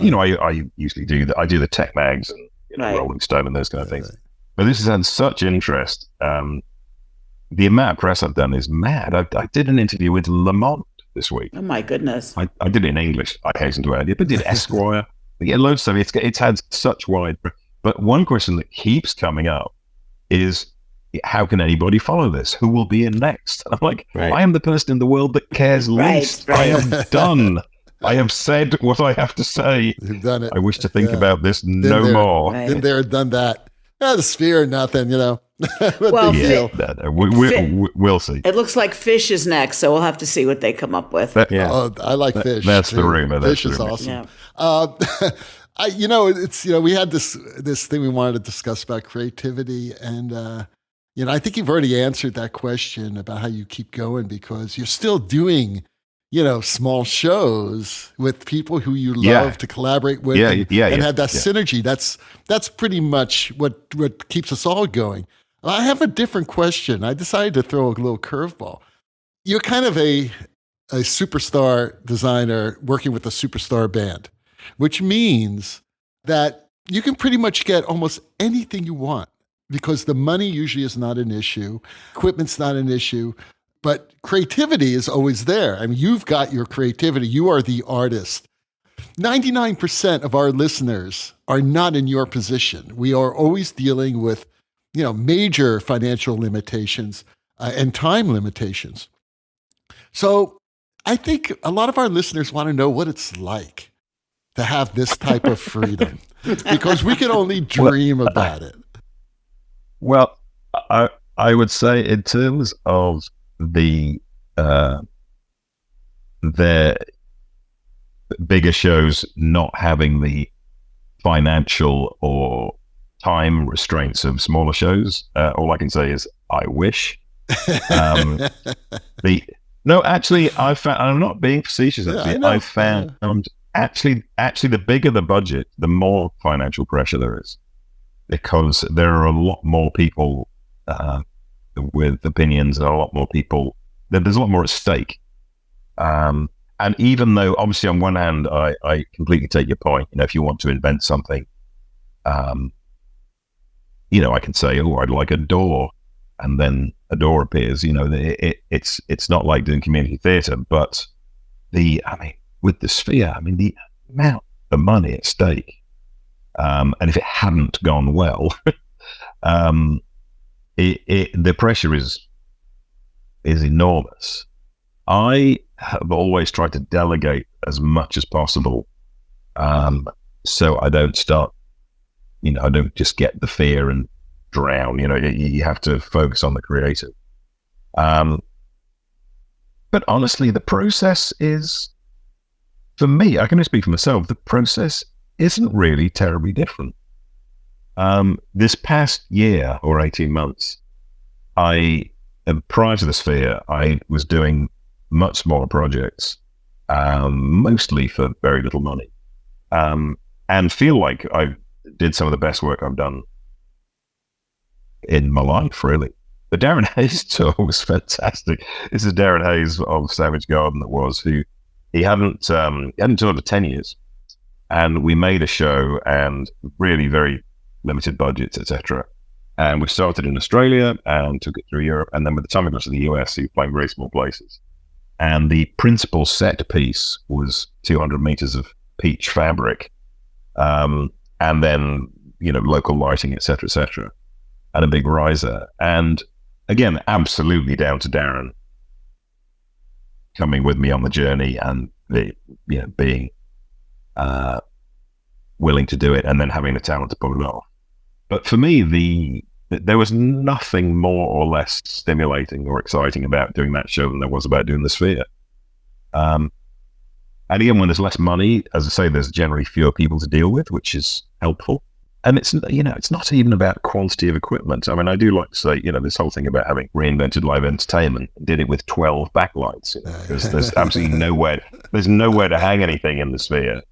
usually do I do the tech mags and Right. Rolling Stone and those kind of things. But this has had such interest. The amount of press I've done is mad. I did an interview with Le Monde this week. Oh my goodness. I did it in English, I hasten to add. But did Esquire. Yeah, loads of stuff. It's had such wide. But one question that keeps coming up is, how can anybody follow this? Who will be in next? And I'm like, Right. I am the person in the world that cares least. Right. I am done. I have said what I have to say. You've done it. I wish to think about this Been no there. more. Right. Been there, done that. The sphere, nothing, What Well, big deal. No, we'll see. It looks like Fish is next, so we'll have to see what they come up with. Yeah. Oh, I like Fish. That's the too. rumor, that's Fish the is rumor. awesome. Yeah. It's we had this thing we wanted to discuss about creativity, and I think you've already answered that question about how you keep going because you're still doing small shows with people who you love Yeah. to collaborate with, and have that synergy. That's pretty much what keeps us all going. I have a different question. I decided to throw a little curveball. You're kind of a superstar designer working with a superstar band, which means that you can pretty much get almost anything you want because the money usually is not an issue, equipment's not an issue, but creativity is always there. I mean, you've got your creativity. You are the artist. 99% of our listeners are not in your position. We are always dealing with, major financial limitations and time limitations. So I think a lot of our listeners want to know what it's like to have this type of freedom because we can only dream about it. Well, I would say in terms of the bigger shows not having the financial or time restraints of smaller shows, all I can say is I wish. No, actually, I found, I'm not being facetious. Actually, I found actually the bigger the budget, the more financial pressure there is, because there are a lot more people with opinions and a lot more people. There's a lot more at stake. And even though, obviously, on one hand, I completely take your point. If you want to invent something, I can say, "Oh, I'd like a door," and then a door appears. It's not like doing community theatre, but with the sphere, the amount of money at stake, and if it hadn't gone well, the pressure is enormous. I have always tried to delegate as much as possible, so I don't start. I don't just get the fear and drown. You have to focus on the creative. But honestly, the process is, for me, I can only speak for myself, the process isn't really terribly different. This past year or 18 months, prior to the Sphere, I was doing much smaller projects, mostly for very little money, and feel like I did some of the best work I've done in my life, really. The Darren Hayes tour was fantastic. This is Darren Hayes of Savage Garden he hadn't toured for 10 years. And we made a show and really very limited budgets, etc. And we started in Australia and took it through Europe. And then by the time we got to the US, he was playing very small places. And the principal set piece was 200 meters of peach fabric, and then, local lighting, et cetera, and a big riser. And again, absolutely down to Darren coming with me on the journey and being willing to do it, and then having the talent to pull it off. But for me, there was nothing more or less stimulating or exciting about doing that show than there was about doing the Sphere. And again, when there's less money, as I say, there's generally fewer people to deal with, which is helpful. And it's not even about quantity of equipment. I mean, I do like to say, this whole thing about having reinvented live entertainment, did it with 12 backlights, because there's absolutely nowhere to hang anything in the Sphere.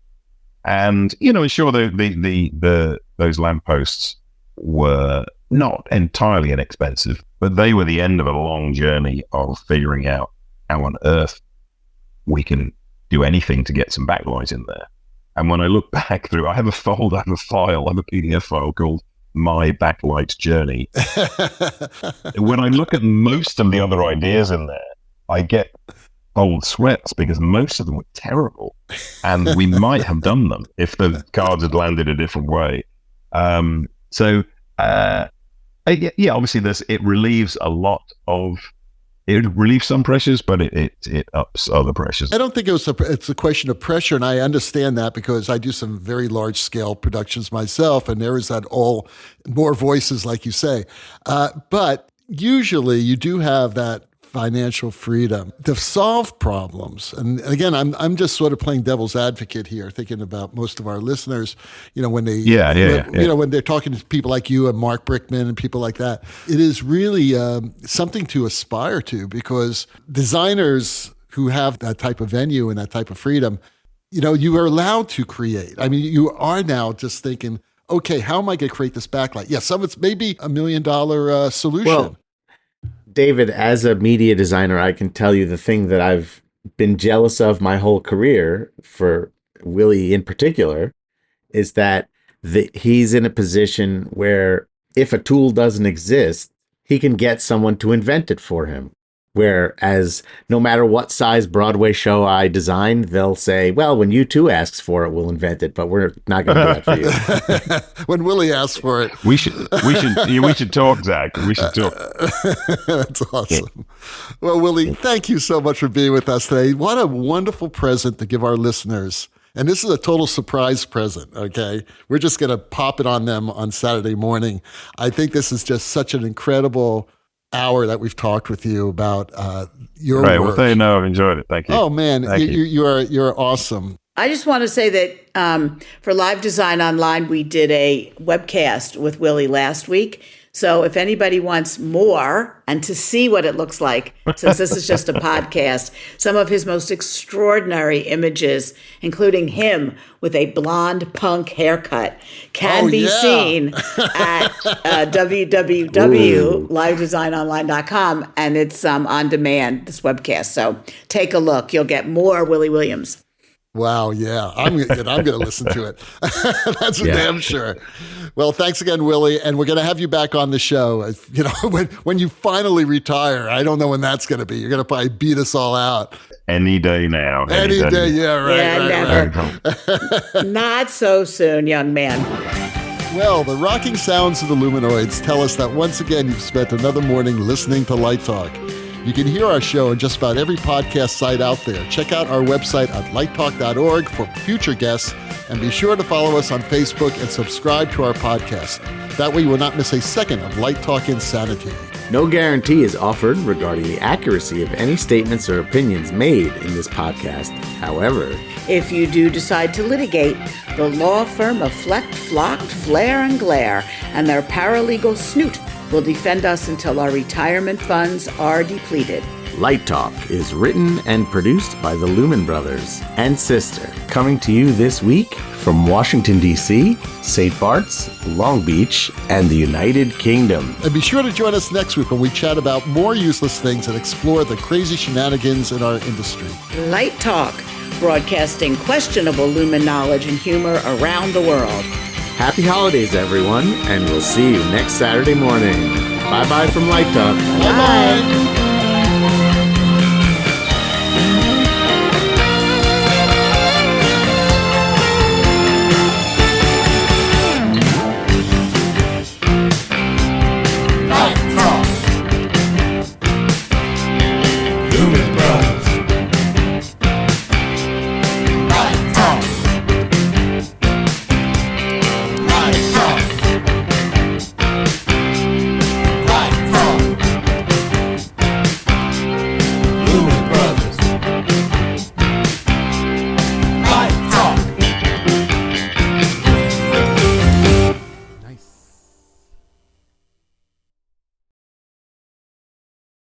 And, sure, those lampposts were not entirely inexpensive, but they were the end of a long journey of figuring out how on earth we can do anything to get some backlight in there. And when I look back through, I have a PDF file called My Backlight Journey. When I look at most of the other ideas in there, I get cold sweats because most of them were terrible. And we might have done them if the cards had landed a different way. Obviously it relieves some pressures, but it ups other pressures. I don't think it's a question of pressure, and I understand that because I do some very large scale productions myself, and there is that all more voices, like you say. But usually you do have that financial freedom to solve problems. And again, I'm just sort of playing devil's advocate here, thinking about most of our listeners, when they, when they're talking to people like you and Mark Brickman and people like that, it is really something to aspire to, because designers who have that type of venue and that type of freedom, you are allowed to create. I mean, you are now just thinking, okay, how am I going to create this backlight? Yeah, some of it's maybe $1 million solution. Well, David, as a media designer, I can tell you the thing that I've been jealous of my whole career, for Willie in particular, is that he's in a position where if a tool doesn't exist, he can get someone to invent it for him. Whereas no matter what size Broadway show I design, they'll say, well, when U2 asks for it, we'll invent it, but we're not going to do that for you. When Willie asks for it. We should talk, Zach. We should talk. That's awesome. Well, Willie, thank you so much for being with us today. What a wonderful present to give our listeners. And this is a total surprise present, okay? We're just going to pop it on them on Saturday morning. I think this is just such an incredible hour that we've talked with you about your work. Well, they know I've enjoyed it. Thank you. Oh man, you're awesome. I just want to say that for Live Design Online, we did a webcast with Willie last week. So if anybody wants more and to see what it looks like, since this is just a podcast, some of his most extraordinary images, including him with a blonde punk haircut, can be seen at www.livedesignonline.com, and it's on demand, this webcast. So take a look. You'll get more Willie Williams. Wow, yeah. I'm going to listen to it. That's for damn sure. Well, thanks again, Willie, and we're going to have you back on the show. When you finally retire, I don't know when that's going to be. You're going to probably beat us all out. Any day now. Any day, yeah, right. Yeah, never. Not so soon, young man. Well, the rocking sounds of the Luminoids tell us that once again you've spent another morning listening to Light Talk. You can hear our show on just about every podcast site out there. Check out our website at lighttalk.org for future guests, and be sure to follow us on Facebook and subscribe to our podcast. That way you will not miss a second of Light Talk insanity. No guarantee is offered regarding the accuracy of any statements or opinions made in this podcast. However, if you do decide to litigate, the law firm of Flecht, Flocked, Flare, and Glare and their paralegal Snoot will defend us until our retirement funds are depleted. Light Talk is written and produced by the Lumen Brothers and Sister, coming to you this week from Washington, D.C., St. Bart's, Long Beach, and the United Kingdom. And be sure to join us next week when we chat about more useless things and explore the crazy shenanigans in our industry. Light Talk, broadcasting questionable Lumen knowledge and humor around the world. Happy holidays, everyone, and we'll see you next Saturday morning. Bye-bye from Light Talk. Bye-bye.